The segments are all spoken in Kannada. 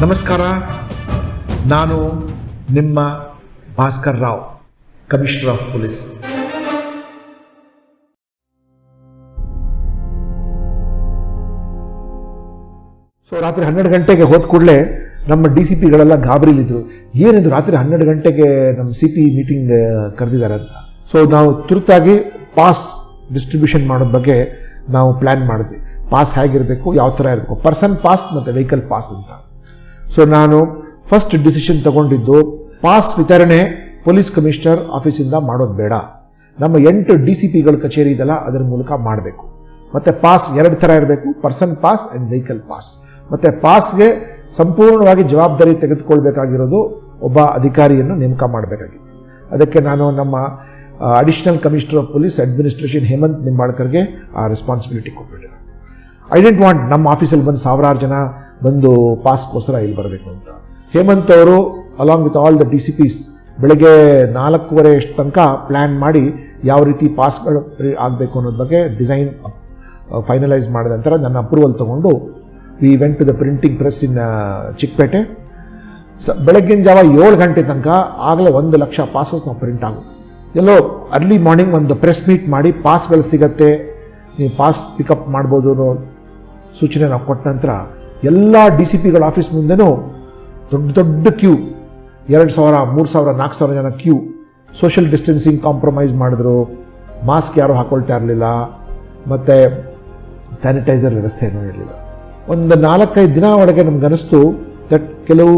ನಮಸ್ಕಾರ, ನಾನು ನಿಮ್ಮ Bhaskar Rao, commissioner of police. So ರಾತ್ರಿ 12 ಗಂಟೆಗೆ ಹೋದ ಕೂಡಲೇ ನಮ್ಮ DCPಗಳೆಲ್ಲ ಗಾಬರಿಲಿದ್ರು. ಏನಿದು ರಾತ್ರಿ 12 ಗಂಟೆಗೆ ನಮ್ಮ CP ಮೀಟಿಂಗ್ ಕರೆದಿದ್ದಾರೆ ಅಂತ. ಸೊ ನಾವು ತುರ್ತಾಗಿ ಪಾಸ್ ಡಿಸ್ಟ್ರಿಬ್ಯೂಷನ್ ಮಾಡೋದ್ ಬಗ್ಗೆ ನಾವು ಪ್ಲಾನ್ ಮಾಡಿದ್ವಿ. ಪಾಸ್ ಹೇಗಿರಬೇಕು, ಯಾವ ಥರ ಇರಬೇಕು, ಪರ್ಸನ್ ಪಾಸ್ ಮತ್ತು ವೆಹಿಕಲ್ ಪಾಸ್ ಅಂತ. ಸೊ ನಾನು ಫಸ್ಟ್ ಡಿಸಿಷನ್ ತಗೊಂಡಿದ್ದು, ಪಾಸ್ ವಿತರಣೆ ಪೊಲೀಸ್ ಕಮಿಷನರ್ ಆಫೀಸಿಂದ ಮಾಡೋದು ಬೇಡ, ನಮ್ಮ 8 DCPಗಳ ಕಚೇರಿ ಇದೆಲ್ಲ ಅದರ ಮೂಲಕ ಮಾಡಬೇಕು. ಮತ್ತೆ ಪಾಸ್ 2 ಥರ ಇರಬೇಕು, person pass and vehicle pass. ಮತ್ತೆ ಪಾಸ್ಗೆ ಸಂಪೂರ್ಣವಾಗಿ ಜವಾಬ್ದಾರಿ ತೆಗೆದುಕೊಳ್ಬೇಕಾಗಿರೋದು ಒಬ್ಬ ಅಧಿಕಾರಿಯನ್ನು ನೇಮಕ ಮಾಡಬೇಕಾಗಿತ್ತು. ಅದಕ್ಕೆ ನಾನು ನಮ್ಮ additional commissioner of police administration Hemant ನಿಂಬಾಳ್ಕರ್ಗೆ ಆ ರೆಸ್ಪಾನ್ಸಿಬಿಲಿಟಿ ಕೊಟ್ಬಿಟ್ಟೆ. ಐ ಡೆಂಟ್ ವಾಂಟ್ ನಮ್ಮ ಆಫೀಸಲ್ಲಿ ಬಂದು ಸಾವಿರಾರು ಜನ ಬಂದು ಪಾಸ್ಗೋಸ್ಕರ ಇಲ್ಲಿ ಬರಬೇಕು ಅಂತ. ಹೇಮಂತ್ ಅವರು along with all the DCPs ಬೆಳಗ್ಗೆ 4:15 ತನಕ ಪ್ಲಾನ್ ಮಾಡಿ ಯಾವ ರೀತಿ ಪಾಸ್ಗಳು ಆಗಬೇಕು ಅನ್ನೋದ್ರ ಬಗ್ಗೆ ಡಿಸೈನ್ ಫೈನಲೈಸ್ ಮಾಡಿದ ನಂತರ ನನ್ನ ಅಪ್ರೂವಲ್ ತಗೊಂಡು we went to the printing press in Chikkapete. ಬೆಳಗ್ಗಿನ ಜಾವ 7 ಗಂಟೆ ತನಕ ಆಗಲೇ 1 ಲಕ್ಷ ಪಾಸಸ್ ನಾವು ಪ್ರಿಂಟ್ ಆಗೋದು. ಎಲ್ಲೋ ಅರ್ಲಿ ಮಾರ್ನಿಂಗ್ ಒಂದು ಪ್ರೆಸ್ ಮೀಟ್ ಮಾಡಿ ಪಾಸ್ಗಳು ಸಿಗತ್ತೆ, ನೀವು ಪಾಸ್ ಪಿಕಪ್ ಮಾಡ್ಬೋದು ಅನ್ನೋ ಸೂಚನೆ ನಾವು ಕೊಟ್ಟ ನಂತರ ಎಲ್ಲ DCPಗಳ ಆಫೀಸ್ ಮುಂದೆನೂ ದೊಡ್ಡ ದೊಡ್ಡ ಕ್ಯೂ, 2,000, 3,000, 4,000 ಜನ ಕ್ಯೂ. ಸೋಷಿಯಲ್ ಡಿಸ್ಟೆನ್ಸಿಂಗ್ ಕಾಂಪ್ರಮೈಸ್ ಮಾಡಿದ್ರು, ಮಾಸ್ಕ್ ಯಾರು ಹಾಕೊಳ್ತಾ ಇರಲಿಲ್ಲ, ಮತ್ತೆ ಸ್ಯಾನಿಟೈಸರ್ ವ್ಯವಸ್ಥೆ ಏನೂ ಇರಲಿಲ್ಲ. ಒಂದು 4-5 ದಿನ ಒಳಗೆ ನಮ್ಗೆ ಅನಿಸ್ತು ದಟ್ ಕೆಲವು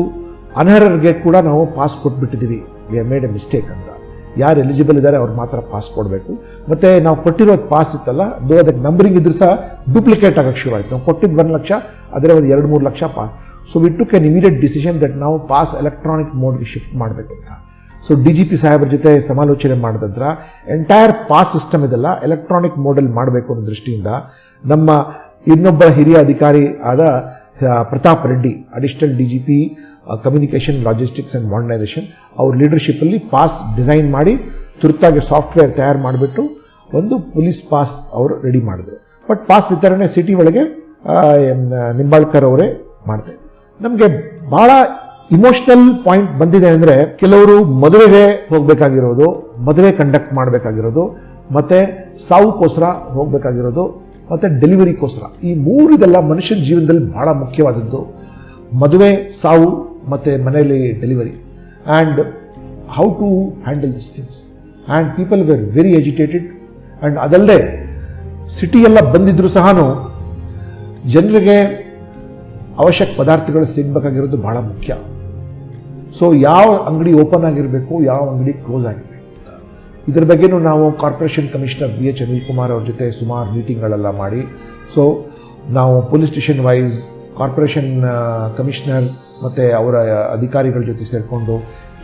ಅನರ್ಹರಿಗೆ ಕೂಡ ನಾವು ಪಾಸ್ ಕೊಟ್ಬಿಟ್ಟಿದ್ದೀವಿ, we have made a mistake ಅಂತ. ಯಾರು ಎಲಿಜಿಬಲ್ ಇದ್ದಾರೆ ಅವ್ರು ಮಾತ್ರ ಪಾಸ್ ಕೊಡಬೇಕು. ಮತ್ತೆ ನಾವು ಕೊಟ್ಟಿರೋದು ಪಾಸ್ ಇತ್ತಲ್ಲ, ಅದಕ್ಕೆ ನಂಬರಿಂಗ್ ಇದ್ರೂ ಸಹ ಡೂಪ್ಲಿಕೇಟ್ ಆಗಕ್ಕೆ ಶುರು ಆಯಿತು. ನಾವು ಕೊಟ್ಟಿದ್ದು 1 ಲಕ್ಷ, ಅದರ ಒಂದು 2-3 lakh pass. So we took N immediate decision that ನಾವು ಪಾಸ್ ಎಲೆಕ್ಟ್ರಾನಿಕ್ ಮೋಡ್ಗೆ ಶಿಫ್ಟ್ ಮಾಡಬೇಕು ಅಂತ. ಸೊ DGP ಸಾಹೇಬ್ರ ಜೊತೆ ಸಮಾಲೋಚನೆ ಮಾಡಿದ ನಂತರ ಎಂಟೈರ್ ಪಾಸ್ ಸಿಸ್ಟಮ್ ಇದೆಲ್ಲ ಎಲೆಕ್ಟ್ರಾನಿಕ್ ಮೋಡಲ್ಲಿ ಮಾಡಬೇಕು ಅನ್ನೋ ದೃಷ್ಟಿಯಿಂದ ನಮ್ಮ ಇನ್ನೊಬ್ಬ ಹಿರಿಯ ಅಧಿಕಾರಿ ಆದ Pratap Reddy, additional DGP communication, logistics and modernisation, ಅವ್ರ ಲೀಡರ್ಶಿಪ್ ಅಲ್ಲಿ ಪಾಸ್ ಡಿಸೈನ್ ಮಾಡಿ ತುರ್ತಾಗಿ ಸಾಫ್ಟ್ವೇರ್ ತಯಾರು ಮಾಡಿಬಿಟ್ಟು ಒಂದು ಪೊಲೀಸ್ ಪಾಸ್ ಅವರು ರೆಡಿ ಮಾಡಿದ್ರು. ಬಟ್ ಪಾಸ್ ವಿತರಣೆ ಸಿಟಿ ಒಳಗೆ ನಿಂಬಾಳ್ಕರ್ ಅವರೇ ಮಾಡ್ತಾ ಇದ್ರು. ನಮಗೆ ಬಹಳ ಇಮೋಷನಲ್ ಪಾಯಿಂಟ್ ಬಂದಿದೆ ಅಂದ್ರೆ, ಕೆಲವರು ಮದುವೆಗೆ ಹೋಗ್ಬೇಕಾಗಿರೋದು, ಮದುವೆ ಕಂಡಕ್ಟ್ ಮಾಡಬೇಕಾಗಿರೋದು, ಮತ್ತೆ ಸಾವುಗೋಸ್ಕರ ಹೋಗ್ಬೇಕಾಗಿರೋದು, ಮತ್ತೆ ಡೆಲಿವರಿಗೋಸ್ಕರ. ಈ 3 ಇದೆಲ್ಲ ಮನುಷ್ಯನ ಜೀವನದಲ್ಲಿ ಬಹಳ ಮುಖ್ಯವಾದದ್ದು. ಮದುವೆ, ಸಾವು ಮತ್ತೆ ಮನೆಯಲ್ಲಿ delivery, and how to handle this things. And people were very agitated. And ಅದಲ್ಲದೆ ಸಿಟಿ ಎಲ್ಲ ಬಂದಿದ್ರು ಸಹ ಜನರಿಗೆ ಅವಶ್ಯಕ ಪದಾರ್ಥಗಳು ಸಿಗಬೇಕಾಗಿರೋದು ಬಹಳ ಮುಖ್ಯ. ಸೊ ಯಾವ ಅಂಗಡಿ ಓಪನ್ ಆಗಿರಬೇಕು, ಯಾವ ಅಂಗಡಿ ಕ್ಲೋಸ್ ಆಗಿರಬೇಕು ಅಂತ ಇದ್ರ ಬಗ್ಗೆನೂ ನಾವು corporation commissioner BH Anil Kumar ಅವ್ರ ಜೊತೆ ಸುಮಾರು ಮೀಟಿಂಗ್ಗಳೆಲ್ಲ ಮಾಡಿ, ಸೊ ನಾವು police station wise corporation commissioner ಮತ್ತು ಅವರ ಅಧಿಕಾರಿಗಳ ಜೊತೆ ಸೇರಿಕೊಂಡು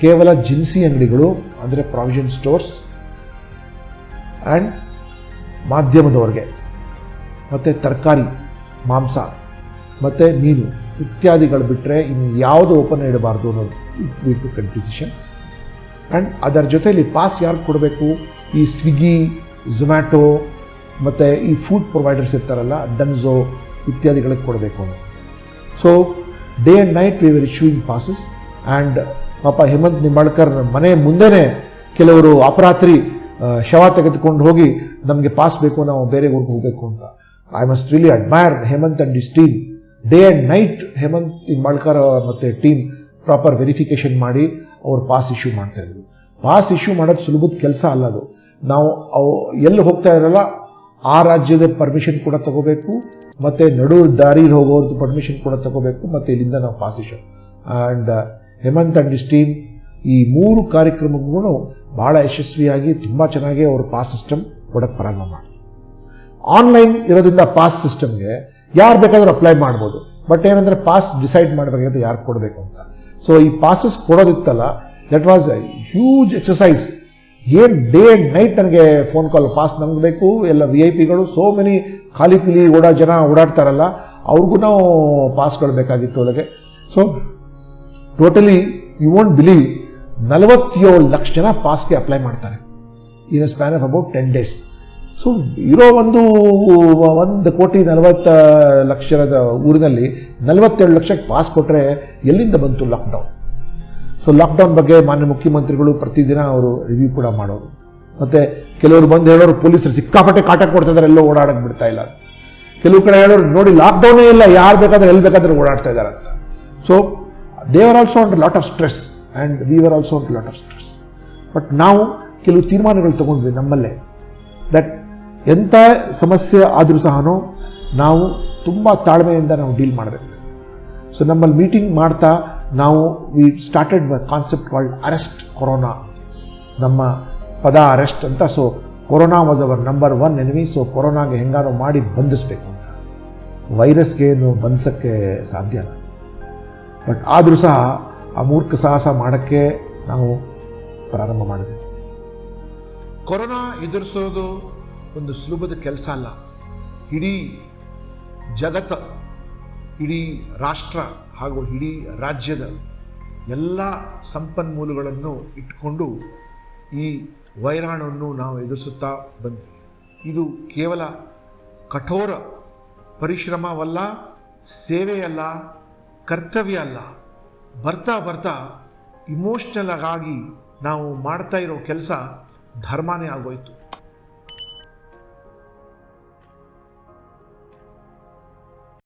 ಕೇವಲ ಜಿನ್ಸಿ ಅಂಗಡಿಗಳು ಅಂದರೆ ಪ್ರಾವಿಷನ್ ಸ್ಟೋರ್ಸ್ ಆ್ಯಂಡ್ ಮಾಧ್ಯಮದವರೆಗೆ, ಮತ್ತು ತರಕಾರಿ, ಮಾಂಸ ಮತ್ತು ಮೀನು ಇತ್ಯಾದಿಗಳು ಬಿಟ್ಟರೆ ಇನ್ನು ಯಾವುದು ಓಪನ್ ಇಡಬಾರ್ದು ಅನ್ನೋದು we took A decision. And ಅದರ ಜೊತೆಯಲ್ಲಿ ಪಾಸ್ ಯಾರು ಕೊಡಬೇಕು, ಈ ಸ್ವಿಗ್ಗಿ, ಝೊಮ್ಯಾಟೊ ಮತ್ತು ಈ ಫುಡ್ ಪ್ರೊವೈಡರ್ಸ್ ಇರ್ತಾರಲ್ಲ, ಡನ್ಝೋ ಇತ್ಯಾದಿಗಳಿಗೆ ಕೊಡಬೇಕು ಅನ್ನೋ. So day and night we were issuing passes. And ಪಾಪ ಹೇಮಂತ್ ನಿಂಬಾಳ್ಕರ್ ಮನೆ ಮುಂದೆನೇ ಕೆಲವರು ಅಪರಾತ್ರಿ ಶವ ತೆಗೆದುಕೊಂಡು ಹೋಗಿ ನಮಗೆ ಪಾಸ್ ಬೇಕು, ನಾವು ಬೇರೆ ಊರಿಗೆ ಹೋಗಬೇಕು ಅಂತ. I must really admire Hemant and his team. Day and night Hemant Nimbalkar ಮತ್ತು ಟೀಮ್ ಪ್ರಾಪರ್ ವೆರಿಫಿಕೇಶನ್ ಮಾಡಿ ಅವ್ರು ಪಾಸ್ ಇಶ್ಯೂ ಮಾಡ್ತಾ ಇದ್ರು. ಪಾಸ್ ಇಶ್ಯೂ ಮಾಡೋದು ಸುಲಭದ ಕೆಲಸ ಅಲ್ಲ. ಅದು ನಾವು ಎಲ್ಲಿ ಹೋಗ್ತಾ ಇರಲ್ಲ ಆ ರಾಜ್ಯದ ಪರ್ಮಿಷನ್ ಕೂಡ ತಗೋಬೇಕು, ಮತ್ತೆ ನಡು ದಾರಿಲಿ ಹೋಗೋರ್ದು ಪರ್ಮಿಷನ್ ಕೂಡ ತಗೋಬೇಕು, ಮತ್ತೆ ಇಲ್ಲಿಂದ ನಾವು pass issue. And Hemant and his team ಈ 3 ಕಾರ್ಯಕ್ರಮಗಳು ಬಹಳ ಯಶಸ್ವಿಯಾಗಿ ತುಂಬ ಚೆನ್ನಾಗಿ ಅವರು ಪಾಸ್ ಸಿಸ್ಟಮ್ ಕೊಡಕ್ಕೆ ಪ್ರಾರಂಭ ಮಾಡ್ತಾರೆ. ಆನ್ಲೈನ್ ಇರೋದ್ರಿಂದ ಪಾಸ್ ಸಿಸ್ಟಮ್ಗೆ ಯಾರು ಬೇಕಾದ್ರೂ ಅಪ್ಲೈ ಮಾಡ್ಬೋದು. ಬಟ್ ಏನಂದ್ರೆ ಪಾಸ್ ಡಿಸೈಡ್ ಮಾಡಬೇಕಾಗುತ್ತೆ ಯಾರು ಕೊಡಬೇಕು ಅಂತ. ಸೊ ಈ ಪಾಸಸ್ ಕೊಡೋದಿತ್ತಲ್ಲ, that was a huge exercise. ಏನ್ ಡೇ ಅಂಡ್ ನೈಟ್ ನನಗೆ ಫೋನ್ ಕಾಲ್, ಪಾಸ್ ನಮ್ಗೆ ಬೇಕು, ಎಲ್ಲ VIP ಸೋ ಮೆನಿ ಖಾಲಿ ಪಿಲಿ ಜನ ಓಡಾಡ್ತಾರಲ್ಲ, ಅವ್ರಿಗೂ ನಾವು ಪಾಸ್ಗಳು ಬೇಕಾಗಿತ್ತು ಒಳಗೆ. So totally you won't believe 47 lakh ಜನ ಪಾಸ್ಗೆ ಅಪ್ಲೈ ಮಾಡ್ತಾರೆ in a span of about 10 days. So ಇರೋ 1,40,40,00,000 ಊರಿನಲ್ಲಿ 47 ಲಕ್ಷಕ್ಕೆ ಪಾಸ್ ಕೊಟ್ಟರೆ ಎಲ್ಲಿಂದ ಬಂತು ಲಾಕ್ಡೌನ್? ಸೊ ಲಾಕ್ಡೌನ್ ಬಗ್ಗೆ ಮಾನ್ಯ ಮುಖ್ಯಮಂತ್ರಿಗಳು ಪ್ರತಿದಿನ ಅವರು ರಿವ್ಯೂ ಕೂಡ ಮಾಡೋರು. ಮತ್ತೆ ಕೆಲವರು ಬಂದು ಹೇಳೋರು ಪೊಲೀಸರು ಸಿಕ್ಕಾಪಟ್ಟೆ ಕಾಟ ಕೊಡ್ತಾ ಇದ್ದಾರೆ, ಎಲ್ಲೋ ಓಡಾಡಕ್ಕೆ ಬಿಡ್ತಾ ಇಲ್ಲ. ಕೆಲವು ಕಡೆ ಹೇಳೋರು ನೋಡಿ ಲಾಕ್ಡೌನೇ ಇಲ್ಲ, ಯಾರು ಬೇಕಾದ್ರೆ ಎಲ್ಲಿ ಬೇಕಾದ್ರೆ ಓಡಾಡ್ತಾ ಇದ್ದಾರೆ ಅಂತ. So they are also under lot of stress and we are also under lot of stress. But ನಾವು ಕೆಲವು ತೀರ್ಮಾನಗಳು ತಗೊಂಡ್ವಿ ನಮ್ಮಲ್ಲೇ, ದಟ್ ಎಂಥ ಸಮಸ್ಯೆ ಆದರೂ ಸಹ ನಾವು ತುಂಬ ತಾಳ್ಮೆಯಿಂದ ನಾವು ಡೀಲ್ ಮಾಡಬೇಕು. ಸೊ ನಮ್ಮಲ್ಲಿ ಮೀಟಿಂಗ್ ಮಾಡ್ತಾ ನಾವು we started concept called arrest corona. ನಮ್ಮ ಪದ ಅರೆಸ್ಟ್ ಅಂತ. So corona was our number 1 enemy. So ಕೊರೋನಾಗೆ ಹೆಂಗಾರು ಮಾಡಿ ಬಂಧಿಸಬೇಕು ಅಂತ. ವೈರಸ್ಗೆ ಏನು ಬಂಧಿಸೋಕ್ಕೆ ಸಾಧ್ಯ ಇಲ್ಲ. ಬಟ್ ಆದರೂ ಸಹ ಆ ಮೂರ್ಖ ಸಾಹಸ ಮಾಡೋಕ್ಕೆ ನಾವು ಪ್ರಾರಂಭ ಮಾಡಿದ್ವಿ. ಕೊರೋನಾ ಎದುರಿಸೋದು ಒಂದು ಸುಲಭದ ಕೆಲಸ ಅಲ್ಲ. ಇಡೀ ಜಗತ್ತು, ಇಡೀ ರಾಷ್ಟ್ರ ಹಾಗೂ ಇಡೀ ರಾಜ್ಯದ ಎಲ್ಲ ಸಂಪನ್ಮೂಲಗಳನ್ನು ಇಟ್ಕೊಂಡು ಈ ವೈರಾಣುವನ್ನು ನಾವು ಎದುರಿಸುತ್ತಾ ಬಂದ್ವಿ. ಇದು ಕೇವಲ ಕಠೋರ ಪರಿಶ್ರಮವಲ್ಲ, ಸೇವೆಯಲ್ಲ, ಕರ್ತವ್ಯ ಅಲ್ಲ. ಬರ್ತಾ ಬರ್ತಾ ಇಮೋಷ್ನಲ್ ಆಗಿ ನಾವು ಮಾಡ್ತಾ ಇರೋ ಕೆಲಸ ಧರ್ಮನೇ ಆಗೋಯ್ತು.